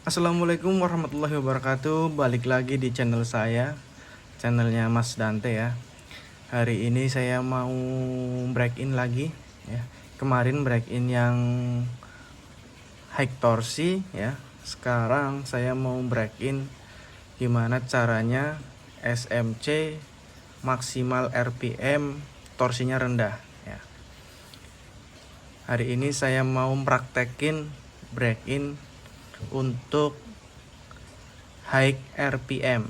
Assalamualaikum warahmatullahi wabarakatuh. Balik lagi di channel saya, channelnya Mas Dante ya. Hari ini saya mau break in lagi ya. Kemarin break in yang high torsi ya. Sekarang saya mau break in gimana caranya SMC maksimal RPM torsinya rendah ya. Hari ini saya mau praktekin break in untuk high RPM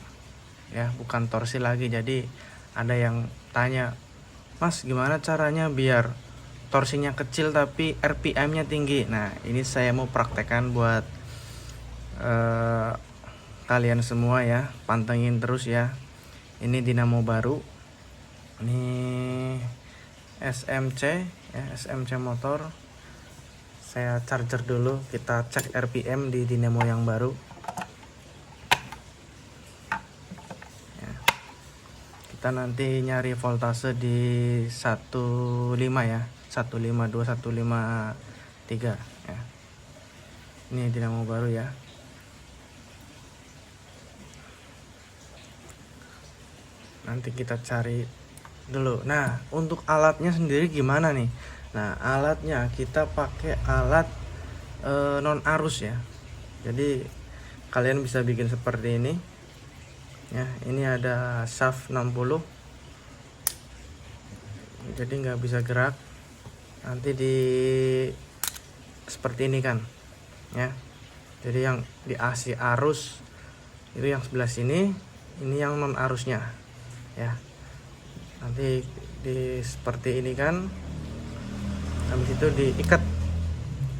ya, bukan torsi lagi. Jadi ada yang tanya, Mas gimana caranya biar torsinya kecil tapi RPM-nya tinggi. Nah ini saya mau praktekkan buat kalian semua ya, pantengin terus ya. Ini dinamo baru, ini SMC ya, SMC motor. Saya charger dulu, kita cek RPM di dinamo yang baru ya. Kita nanti nyari voltase di 15 ya, 152 153 ya. Ini dinamo baru ya. Nanti kita cari dulu. Nah untuk alatnya sendiri gimana nih? Nah alatnya kita pakai alat non arus ya. Jadi kalian bisa bikin seperti ini ya. Ini ada shaft 60, jadi nggak bisa gerak. Nanti di seperti ini kan ya. Jadi yang di AC arus itu yang sebelah sini, ini yang non arusnya ya. Nanti di seperti ini kan, habis itu diikat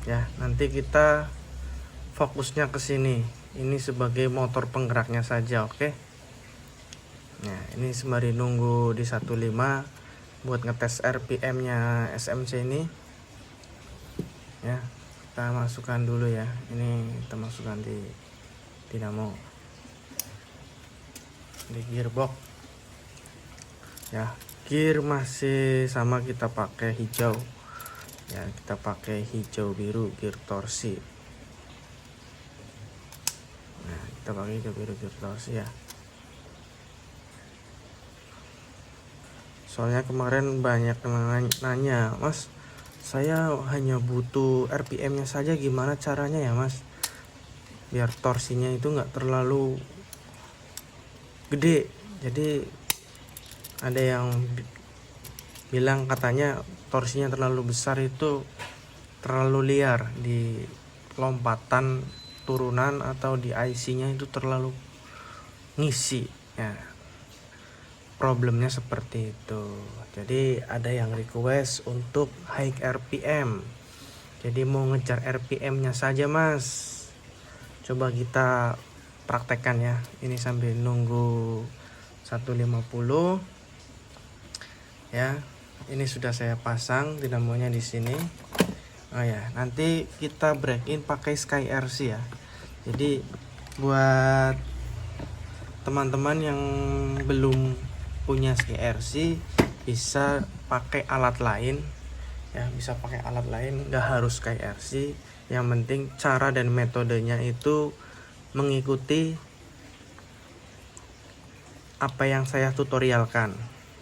ya. Nanti kita fokusnya ke sini, ini sebagai motor penggeraknya saja, oke. Nah ini sembari nunggu di 15 buat ngetes RPM nya SMC ini ya. Kita masukkan dulu ya, ini kita masukkan di dinamo, di gearbox ya. Gear masih sama, kita pakai hijau ya, kita pakai hijau biru gear torsi. Nah kita pakai hijau biru gear torsi ya. Soalnya kemarin banyak nanya, Mas saya hanya butuh RPM nya saja, gimana caranya ya Mas biar torsinya itu nggak terlalu gede. Jadi ada yang bilang katanya torsinya terlalu besar itu terlalu liar di lompatan turunan atau di IC-nya itu terlalu ngisi ya. Problemnya seperti itu. Jadi ada yang request untuk high RPM. Jadi mau ngejar RPM-nya saja Mas. Coba kita praktekkan ya. Ini sambil nunggu 150 ya. Ini sudah saya pasang dinamonya di sini. Oh ya, nanti kita break in pakai Sky RC ya. Jadi buat teman-teman yang belum punya Sky RC bisa pakai alat lain ya, bisa pakai alat lain, nggak harus Sky RC. Yang penting cara dan metodenya itu mengikuti apa yang saya tutorialkan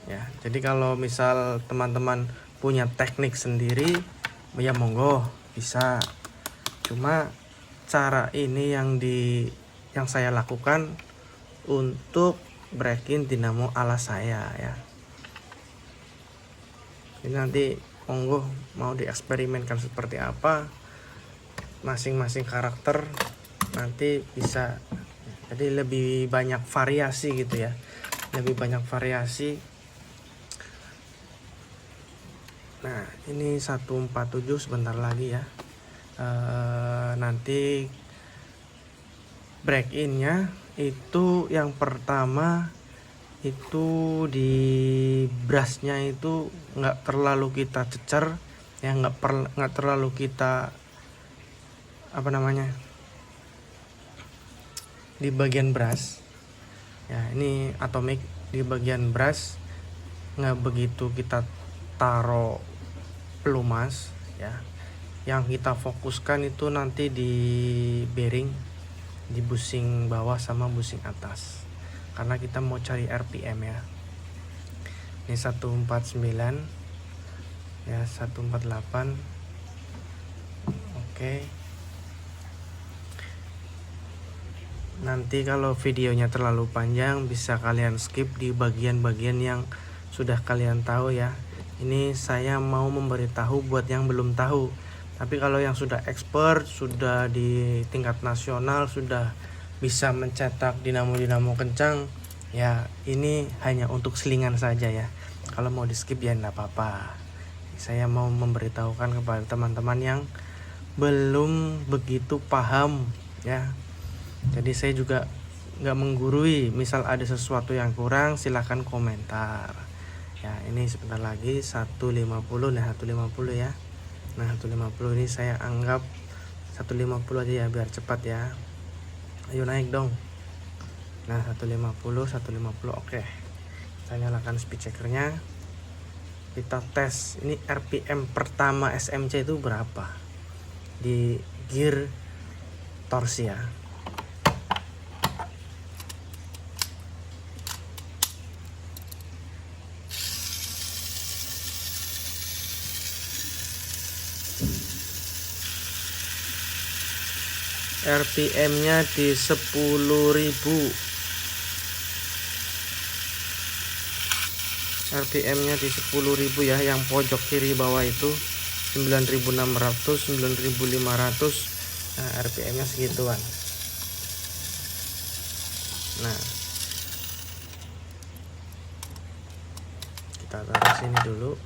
ya. Jadi kalau misal teman-teman punya teknik sendiri ya monggo bisa, cuma cara ini yang saya lakukan untuk breaking dinamo ala saya ya. Ini nanti monggo mau dieksperimenkan seperti apa, masing-masing karakter nanti bisa. Jadi lebih banyak variasi gitu ya, lebih banyak variasi. Nah ini 147 sebentar lagi ya. Nanti break innya itu yang pertama itu di brushnya itu nggak terlalu kita cecer ya, nggak terlalu kita apa namanya di bagian brush ya. Ini atomic di bagian brush nggak begitu kita taruh pelumas ya. Yang kita fokuskan itu nanti di bearing di busing bawah sama busing atas, karena kita mau cari RPM ya. Ini 149 ya, 148. Oke. Nanti kalau videonya terlalu panjang bisa kalian skip di bagian-bagian yang sudah kalian tahu ya. Ini saya mau memberitahu buat yang belum tahu. Tapi kalau yang sudah expert, sudah di tingkat nasional, sudah bisa mencetak dinamo-dinamo kencang, ya ini hanya untuk selingan saja ya. Kalau mau di skip ya enggak apa-apa. Saya mau memberitahukan kepada teman-teman yang belum begitu paham ya. Jadi saya juga nggak menggurui, misal ada sesuatu yang kurang silahkan komentar ya. Ini sebentar lagi 150. Nah 150 ya. Nah 150 ini saya anggap 150 aja ya biar cepat ya. Ayo naik dong. Nah 150 oke. Saya nyalakan speed checkernya, kita tes ini RPM pertama SMC itu berapa di gear torsi ya. RPM-nya di 10.000. RPM-nya di 10.000 ya, yang pojok kiri bawah itu 9.600, 9.500. Nah, RPM-nya segituan. Nah, kita taruh sini dulu.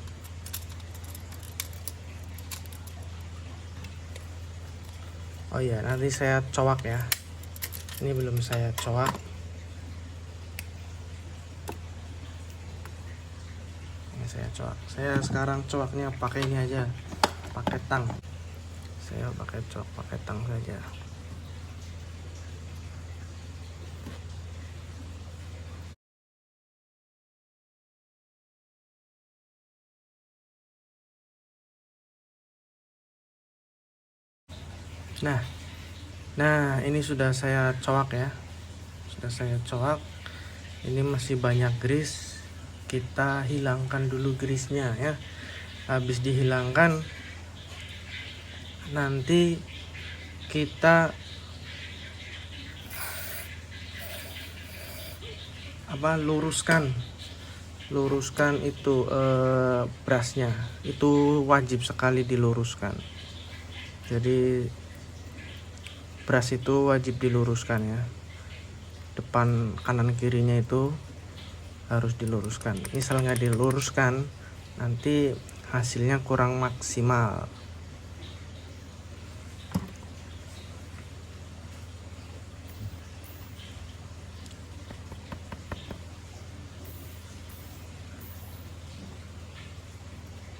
Oh iya, nanti saya coak ya. Ini belum saya coak. Ini saya coak. Saya sekarang coaknya pakai ini aja, pakai tang. Saya pakai coak pakai tang saja. Nah ini sudah saya coak ya, sudah saya coak. Ini masih banyak grease, kita hilangkan dulu grease-nya ya. Habis dihilangkan, nanti kita luruskan itu brusnya. Itu wajib sekali diluruskan. Jadi brush itu wajib diluruskan ya, depan kanan kirinya itu harus diluruskan. Misal nggak diluruskan, nanti hasilnya kurang maksimal.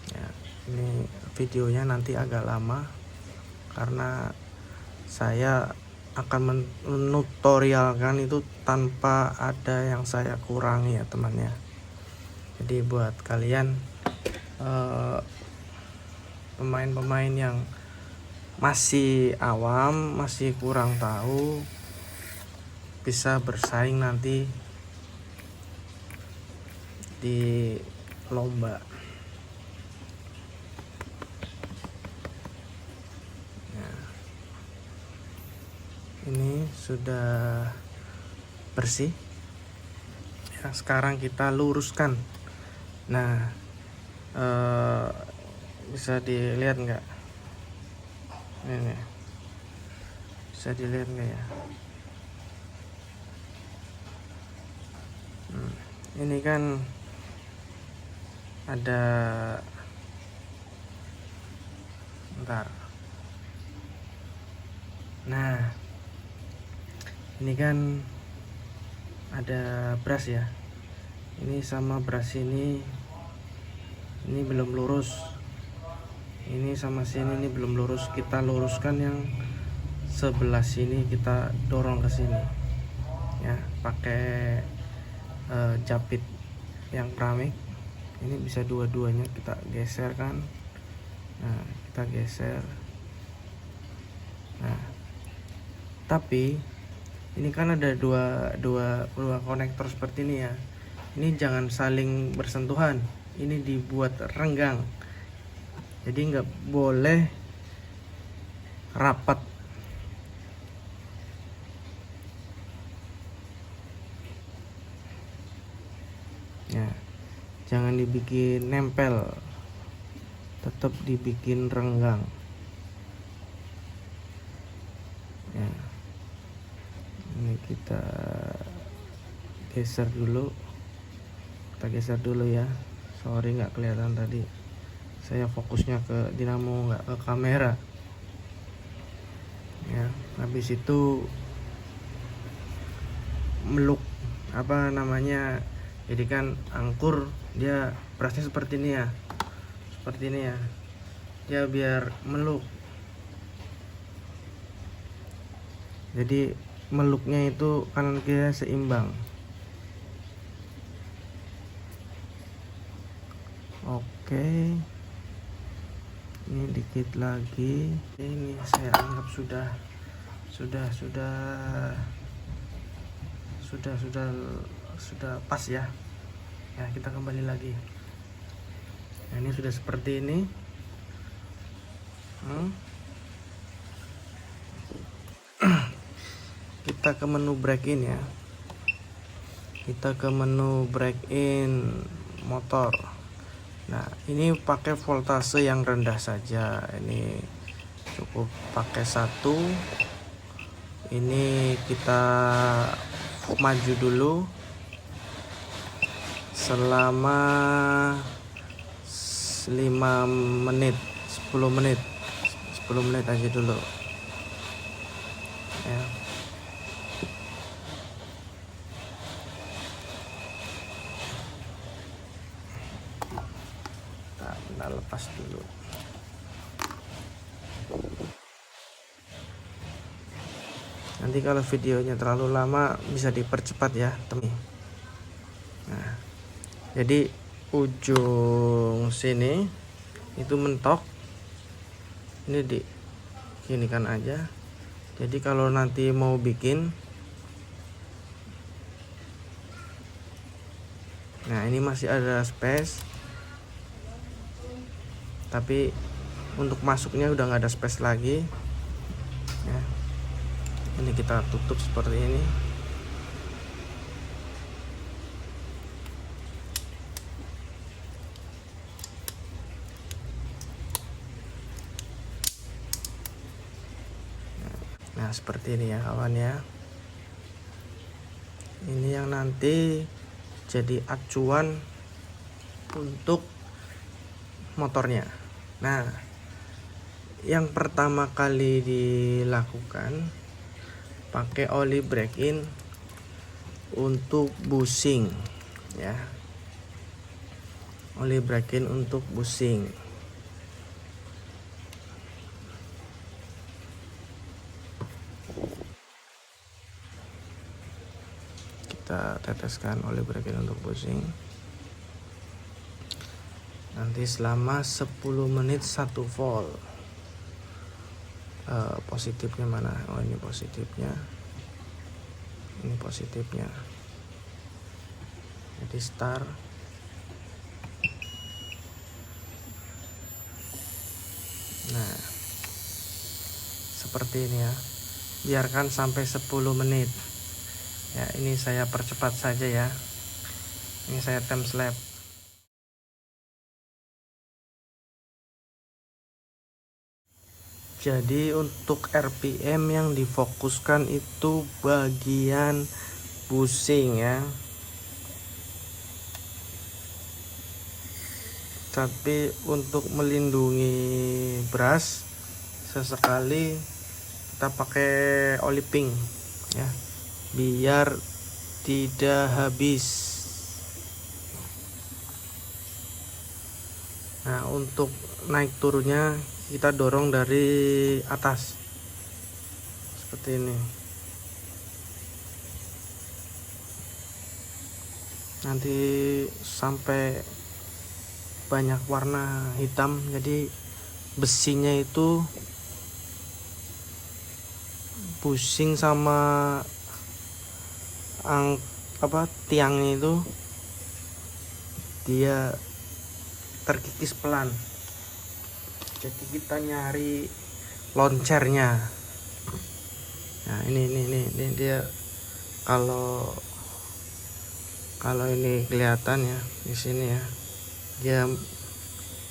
Ya, ini videonya nanti agak lama karena saya akan menutorialkan itu tanpa ada yang saya kurangi ya temannya. Jadi buat kalian pemain-pemain yang masih awam, masih kurang tahu, bisa bersaing nanti di lomba. Ini sudah bersih ya, sekarang kita luruskan. Nah bisa dilihat nggak ini, bisa dilihat nggak ya. Ini kan ada, bentar. Nah ini kan ada brush ya, ini sama brush ini belum lurus, ini sama sini ini belum lurus. Kita luruskan yang sebelah sini, kita dorong ke sini ya pakai japit yang keramik. Ini bisa dua-duanya kita geser kan. Nah kita geser. Nah tapi ini kan ada dua konektor seperti ini ya. Ini jangan saling bersentuhan, ini dibuat renggang, jadi nggak boleh rapat. Ya, jangan dibikin nempel, tetap dibikin renggang ya. Ini kita geser dulu, ya. Sorry nggak kelihatan tadi, saya fokusnya ke dinamo nggak ke kamera ya. Habis itu meluk apa namanya, jadi kan angkur dia berasnya seperti ini ya, dia biar meluk. Jadi meluknya itu kanan kiri seimbang. Oke, ini dikit lagi. Ini saya anggap sudah pas ya. Ya, kita kembali lagi. Nah, ini sudah seperti ini. Kita ke menu break in ya. Kita ke menu break in motor. Nah, ini pakai voltase yang rendah saja. Ini cukup pakai 1. Ini kita maju dulu selama 5 menit, 10 menit aja dulu ya. Kita lepas dulu. Nanti kalau videonya terlalu lama bisa dipercepat ya teman. Nah, jadi ujung sini itu mentok, ini di gini kan aja. Jadi kalau nanti mau bikin, nah ini masih ada space, tapi untuk masuknya udah nggak ada space lagi ya. Ini kita tutup seperti ini. Nah, seperti ini ya kawan ya. Ini yang nanti jadi acuan untuk motornya. Nah, yang pertama kali dilakukan pakai oli break in untuk bushing ya. Oli break in untuk bushing. Kita teteskan oli break in untuk bushing. Nanti selama 10 menit 1 volt. Positifnya mana? Oh, ini positifnya. Ini positifnya. Jadi start. Nah, seperti ini ya. Biarkan sampai 10 menit. Ya, ini saya percepat saja ya. Ini saya time lapse. Jadi untuk RPM yang difokuskan itu bagian bushing ya. Tapi untuk melindungi brush, sesekali kita pakai oli pink ya, biar tidak habis. Nah, untuk naik turunnya kita dorong dari atas seperti ini. Nanti sampai banyak warna hitam, jadi besinya itu pusing sama tiangnya itu dia terkikis pelan, jadi kita nyari loncernya. Nah ini dia, kalau ini kelihatan ya di sini ya, dia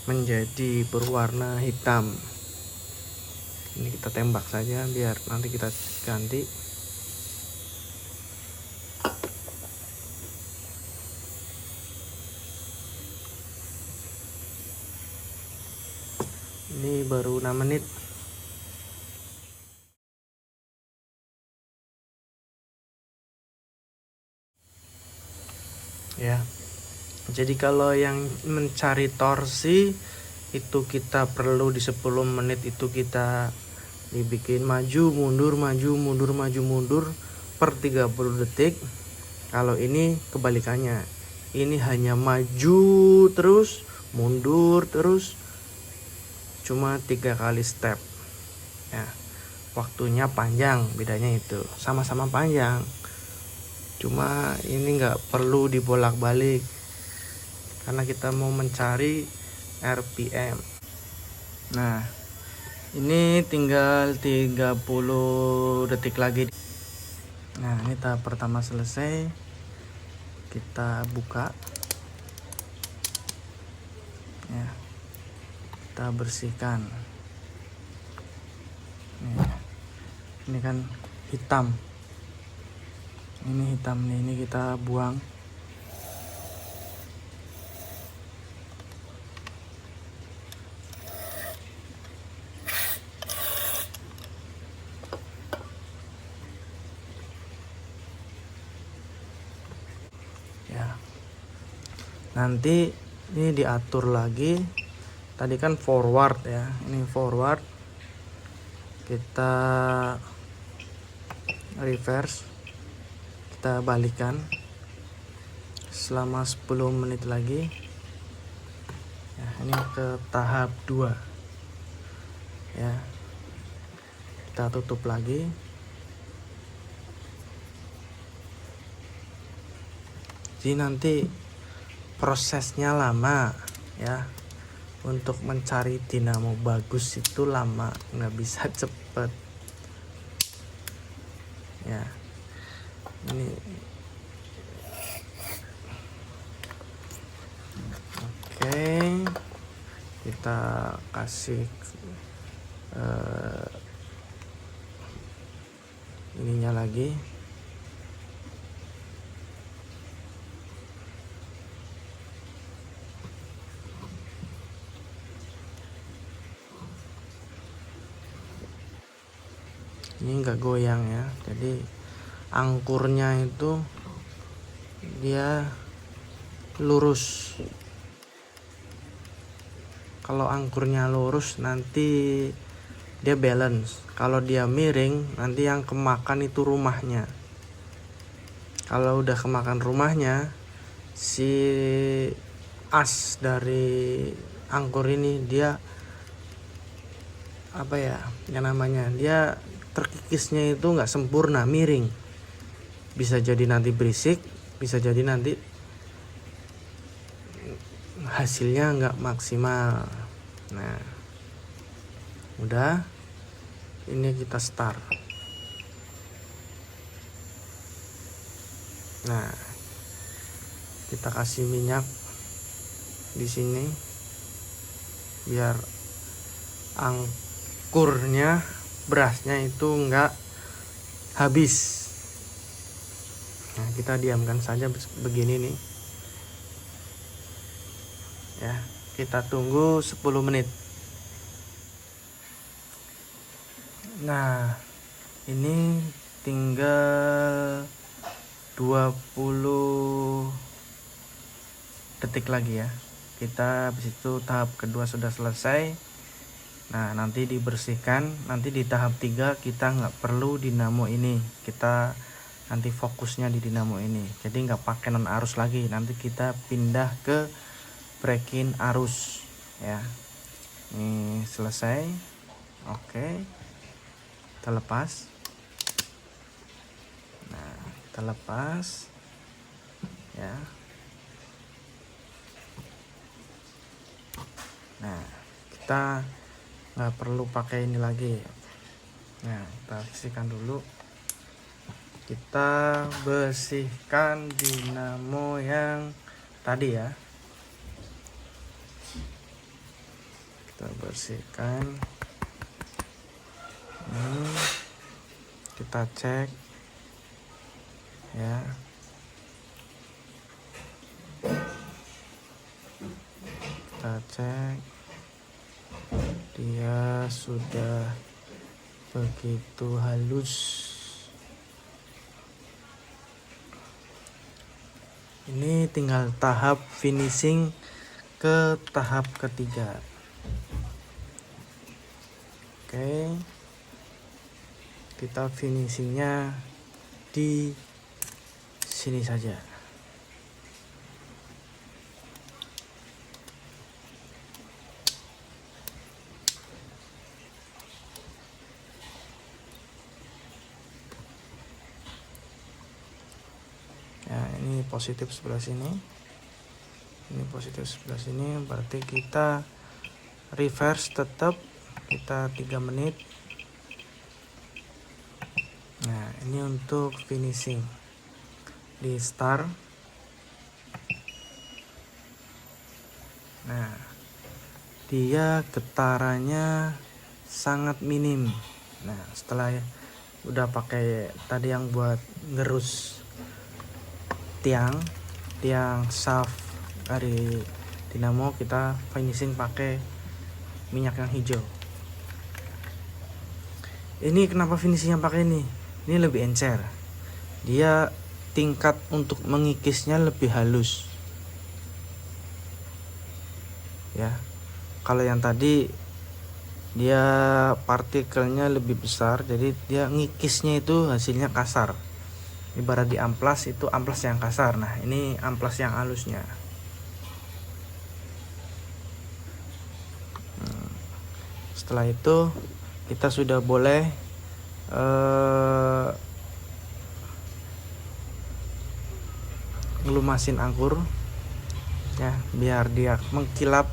menjadi berwarna hitam. Ini kita tembak saja biar nanti kita ganti. Ini baru 6 menit. Ya. Jadi kalau yang mencari torsi itu kita perlu di 10 menit itu kita dibikin maju mundur per 30 detik. Kalau ini kebalikannya, ini hanya maju terus mundur terus, cuma 3 kali step ya. Waktunya panjang, bedanya itu sama-sama panjang, cuma ini nggak perlu dibolak-balik karena kita mau mencari RPM. Nah ini tinggal 30 detik lagi. Nah ini tahap pertama selesai, kita buka ya, kita bersihkan. Ini kan hitam, ini hitam nih, ini kita buang. Ya, nanti ini diatur lagi. Tadi kan forward ya, ini forward, kita reverse, kita balikan selama 10 menit lagi ya. Ini ke tahap 2 ya, kita tutup lagi. Jadi nanti prosesnya lama ya, untuk mencari dinamo bagus itu lama, nggak bisa cepet ya. Ini oke, kita kasih ininya lagi. Ini enggak goyang ya, jadi angkurnya itu dia lurus. Kalau angkurnya lurus nanti dia balance, kalau dia miring nanti yang kemakan itu rumahnya. Kalau udah kemakan rumahnya, si as dari angkur ini dia apa ya, yang namanya dia terkikisnya itu nggak sempurna, miring. Bisa jadi nanti berisik, bisa jadi nanti hasilnya nggak maksimal. Nah udah, ini kita start. Nah kita kasih minyak di sini biar angkurnya, berasnya itu nggak habis. Nah kita diamkan saja begini nih ya, kita tunggu 10 menit. Nah ini tinggal 20 detik lagi ya, kita habis itu tahap kedua sudah selesai. Nah nanti dibersihkan, nanti di tahap 3 kita nggak perlu dinamo ini, kita nanti fokusnya di dinamo ini, jadi nggak pakai non arus lagi, nanti kita pindah ke breaking arus ya. Ini selesai, oke, kita lepas. Nah kita kita lepas ya. Nah, kita nggak perlu pakai ini lagi. Nah, kita bersihkan dulu. Kita bersihkan dinamo yang tadi ya. Kita bersihkan. Ini kita cek ya. Kita cek dia sudah begitu halus. Ini tinggal tahap finishing ke tahap ketiga. Oke, kita finishingnya di sini saja. Ya, ini positif sebelah sini. Ini positif sebelah sini, berarti kita reverse tetap kita 3 menit. Nah, ini untuk finishing di start. Nah, dia getarannya sangat minim. Nah, setelah udah pakai tadi yang buat ngerus tiang shaft dari dinamo, kita finishing pakai minyak yang hijau. Ini kenapa finishingnya pakai ini? Ini lebih encer. Dia tingkat untuk mengikisnya lebih halus. Ya. Kalau yang tadi dia partikelnya lebih besar, jadi dia ngikisnya itu hasilnya kasar. Ibarat di amplas itu amplas yang kasar. Nah, ini amplas yang halusnya. Setelah itu kita sudah boleh ngelumasin angkur ya, biar dia mengkilap.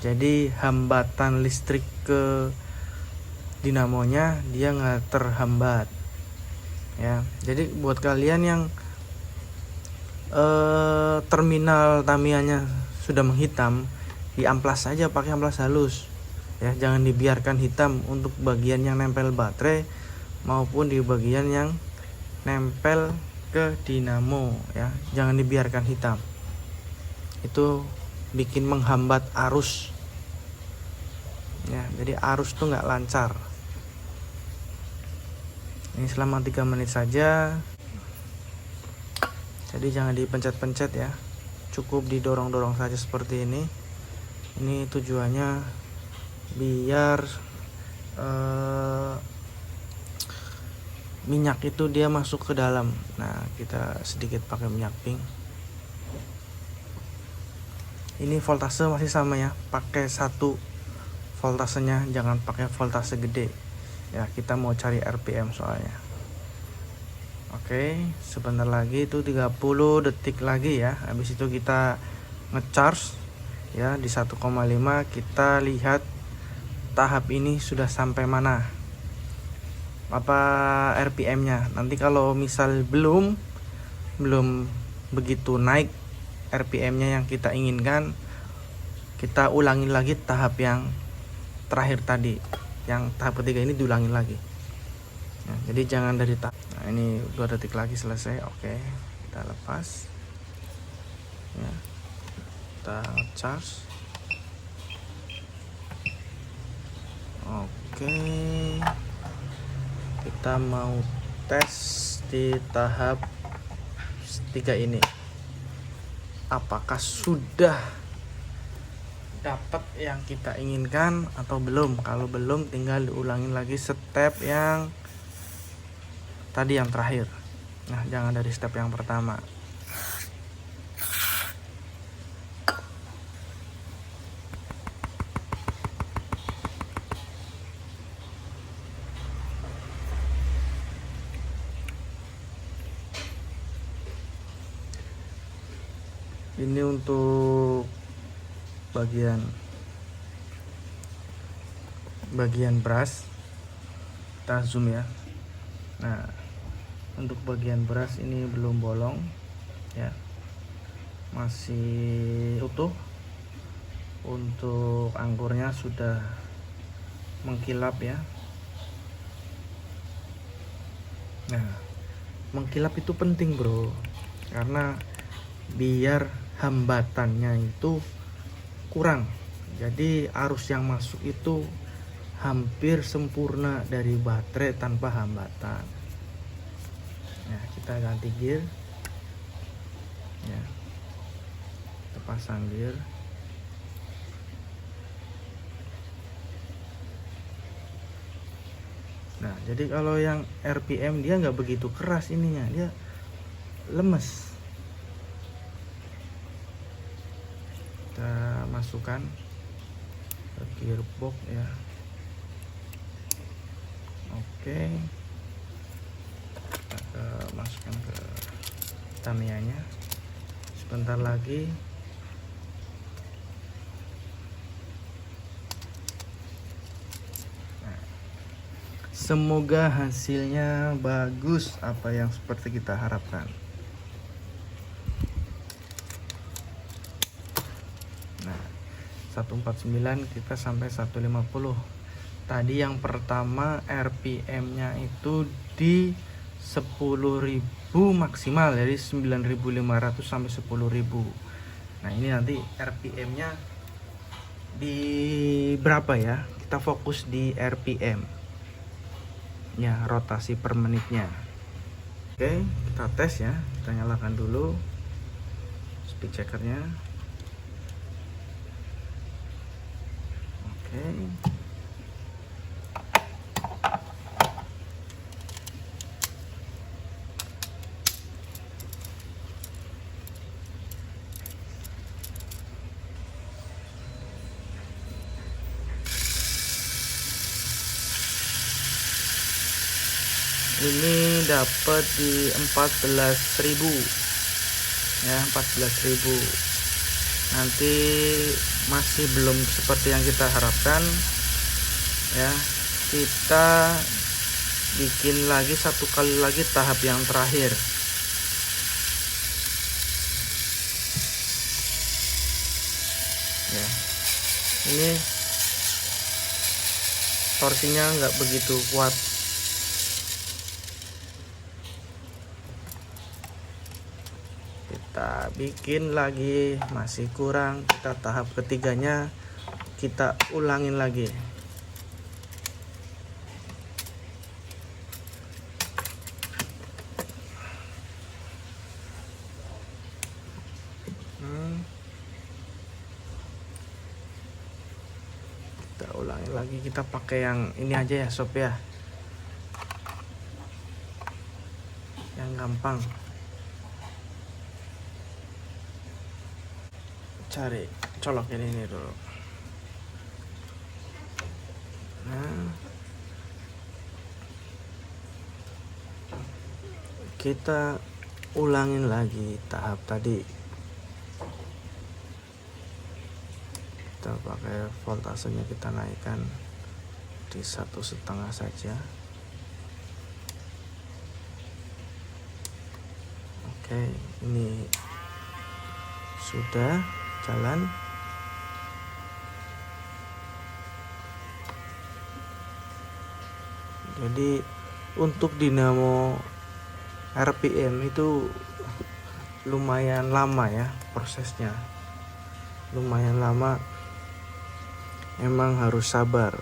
Jadi hambatan listrik ke dinamonya dia nggak terhambat ya. Jadi buat kalian yang terminal Tamiya-nya sudah menghitam, diamplas saja pakai amplas halus ya, jangan dibiarkan hitam untuk bagian yang nempel baterai maupun di bagian yang nempel ke dinamo ya, jangan dibiarkan hitam. Itu bikin menghambat arus ya, jadi arus tuh nggak lancar. Ini selama 3 menit saja, jadi jangan dipencet-pencet ya, cukup didorong-dorong saja seperti ini. Ini tujuannya biar minyak itu dia masuk ke dalam. Nah, kita sedikit pakai minyak pink. Ini voltase masih sama ya, pakai 1 voltasenya, jangan pakai voltase gede ya, kita mau cari RPM soalnya. Oke, sebentar lagi itu 30 detik lagi ya, habis itu kita ngecharge ya di 1,5. kita lihat tahap ini sudah sampai mana, apa RPM-nya. Nanti kalau misal belum begitu naik RPM-nya yang kita inginkan, kita ulangin lagi tahap yang terakhir tadi, yang tahap ketiga ini diulangin lagi ya, jadi jangan dari tahap. Nah, ini 2 detik lagi selesai. Oke, kita lepas ya, kita charge. Oke, kita mau tes di tahap 3 ini apakah sudah dapat yang kita inginkan atau belum. Kalau belum, tinggal diulangin lagi step yang tadi, yang terakhir. Nah, jangan dari step yang pertama. Ini untuk bagian brush, kita zoom ya. Nah, untuk bagian brush ini belum bolong ya, masih utuh. Untuk angkurnya sudah mengkilap ya. Nah, mengkilap itu penting bro, karena biar hambatannya itu kurang, jadi arus yang masuk itu hampir sempurna dari baterai tanpa hambatan. Nah, kita ganti gear ya, kita pasang gear. Nah, jadi kalau yang RPM dia nggak begitu keras ininya, dia lemes. Kita masukkan ke gearbox ya. Oke, kita masukkan ke Tamiya-nya. Sebentar lagi semoga hasilnya bagus, apa yang seperti kita harapkan. Nah, 149 kita sampai 150. Tadi yang pertama RPM-nya itu di 10.000 maksimal, jadi 9.500 sampai 10.000. Nah, ini nanti RPM-nya di berapa ya? Kita fokus di RPM. Ya, rotasi per menitnya. Oke, kita tes ya. Kita nyalakan dulu speed checkernya. Oke. Ini dapat di 14.000 ya, 14.000. Nanti masih belum seperti yang kita harapkan ya, kita bikin lagi satu kali lagi tahap yang terakhir ya. Ini torsinya nggak begitu kuat, kita bikin lagi, masih kurang, kita tahap ketiganya kita ulangin lagi. Kita ulangin lagi, kita pakai yang ini aja ya sob ya, yang gampang. Cari colokin ini dulu. Nah, kita ulangin lagi tahap tadi. Kita pakai voltasenya, kita naikkan di 1,5 saja. Oke, ini sudah jalan. Jadi untuk dinamo RPM itu lumayan lama ya prosesnya, lumayan lama, emang harus sabar.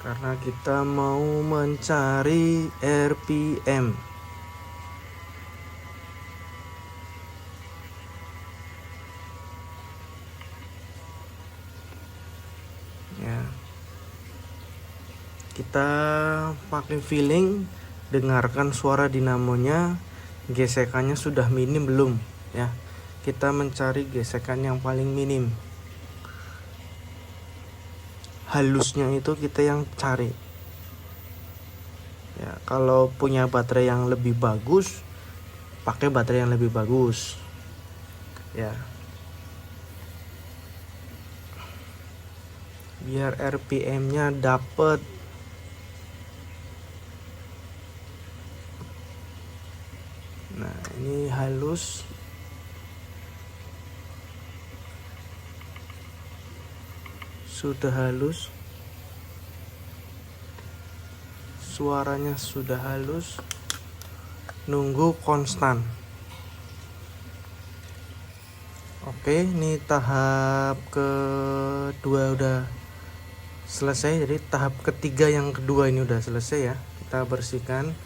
Karena kita mau mencari RPM ya. Kita pakai feeling, dengarkan suara dinamonya, gesekannya sudah minim belum ya. Kita mencari gesekan yang paling minim, halusnya itu kita yang cari. Kalau punya baterai yang lebih bagus, pakai baterai yang lebih bagus ya, biar RPM-nya dapet. Nah, ini halus. Sudah halus. Suaranya sudah halus. Nunggu konstan. Oke, ini tahap kedua udah selesai. Jadi tahap ketiga yang kedua ini udah selesai ya. Kita bersihkan.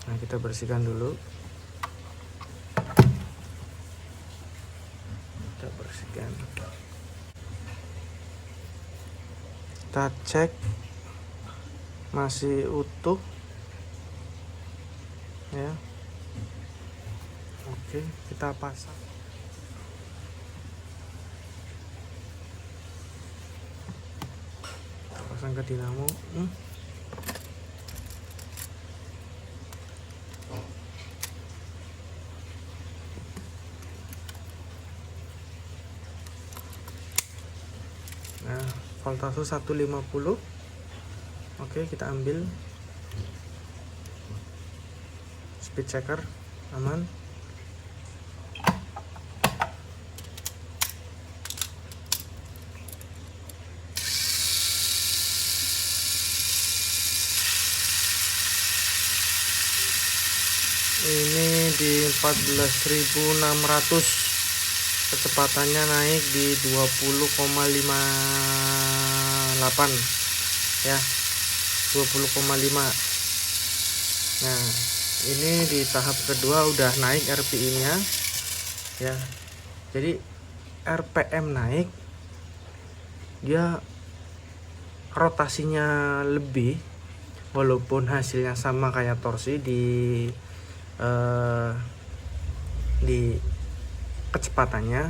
Nah, kita bersihkan dulu. Kita bersihkan. Kita cek masih utuh ya. Oke, kita pasang. Kita pasang ke dinamo. Nah, voltase 150. Oke, kita ambil speed checker, aman. Ini di 14.600, kecepatannya naik di 20,58 ya, 20,5. Nah, ini di tahap kedua udah naik RPI-nya ya. Jadi RPM naik, dia rotasinya lebih, walaupun hasilnya sama kayak torsi di kecepatannya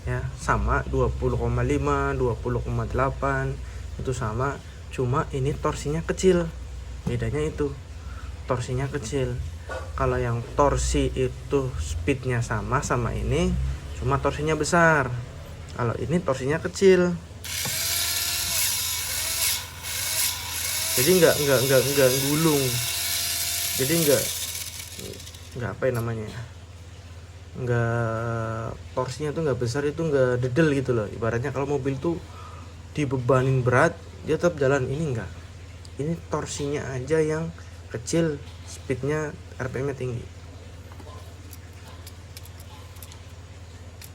ya, sama 20,5, 20,8 itu sama, cuma ini torsinya kecil. Bedanya itu, torsinya kecil. Kalau yang torsi itu speednya sama ini, cuma torsinya besar. Kalau ini torsinya kecil. Jadi nggak gulung. Jadi nggak apa ya namanya, nggak, torsinya tuh nggak besar, itu nggak dedel gitu loh. Ibaratnya kalau mobil tuh dibebanin berat dia tetap jalan, ini enggak. Ini torsinya aja yang kecil, speednya RPM-nya tinggi.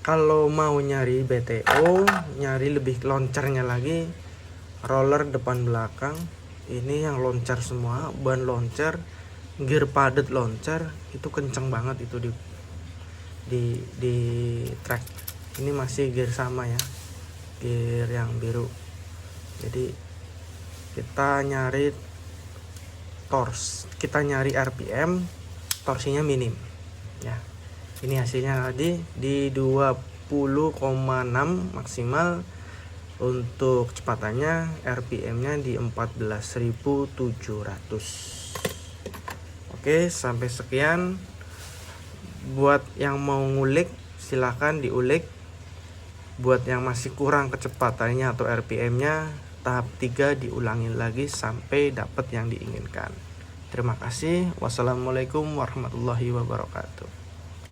Kalau mau nyari BTO, nyari lebih loncarnya lagi, roller depan belakang ini yang loncar semua, ban loncar, gear padat loncar, itu kenceng banget itu di track. Ini masih gear sama ya, gear yang biru. Jadi kita nyari kita nyari RPM, torsinya minim ya. Ini hasilnya tadi di 20,6 maksimal. Untuk kecepatannya, RPM-nya di 14.700. Oke, sampai sekian. Buat yang mau ngulik, silahkan diulik. Buat yang masih kurang kecepatannya atau RPM-nya, tahap 3 diulangin lagi sampai dapat yang diinginkan. Terima kasih. Wassalamualaikum warahmatullahi wabarakatuh.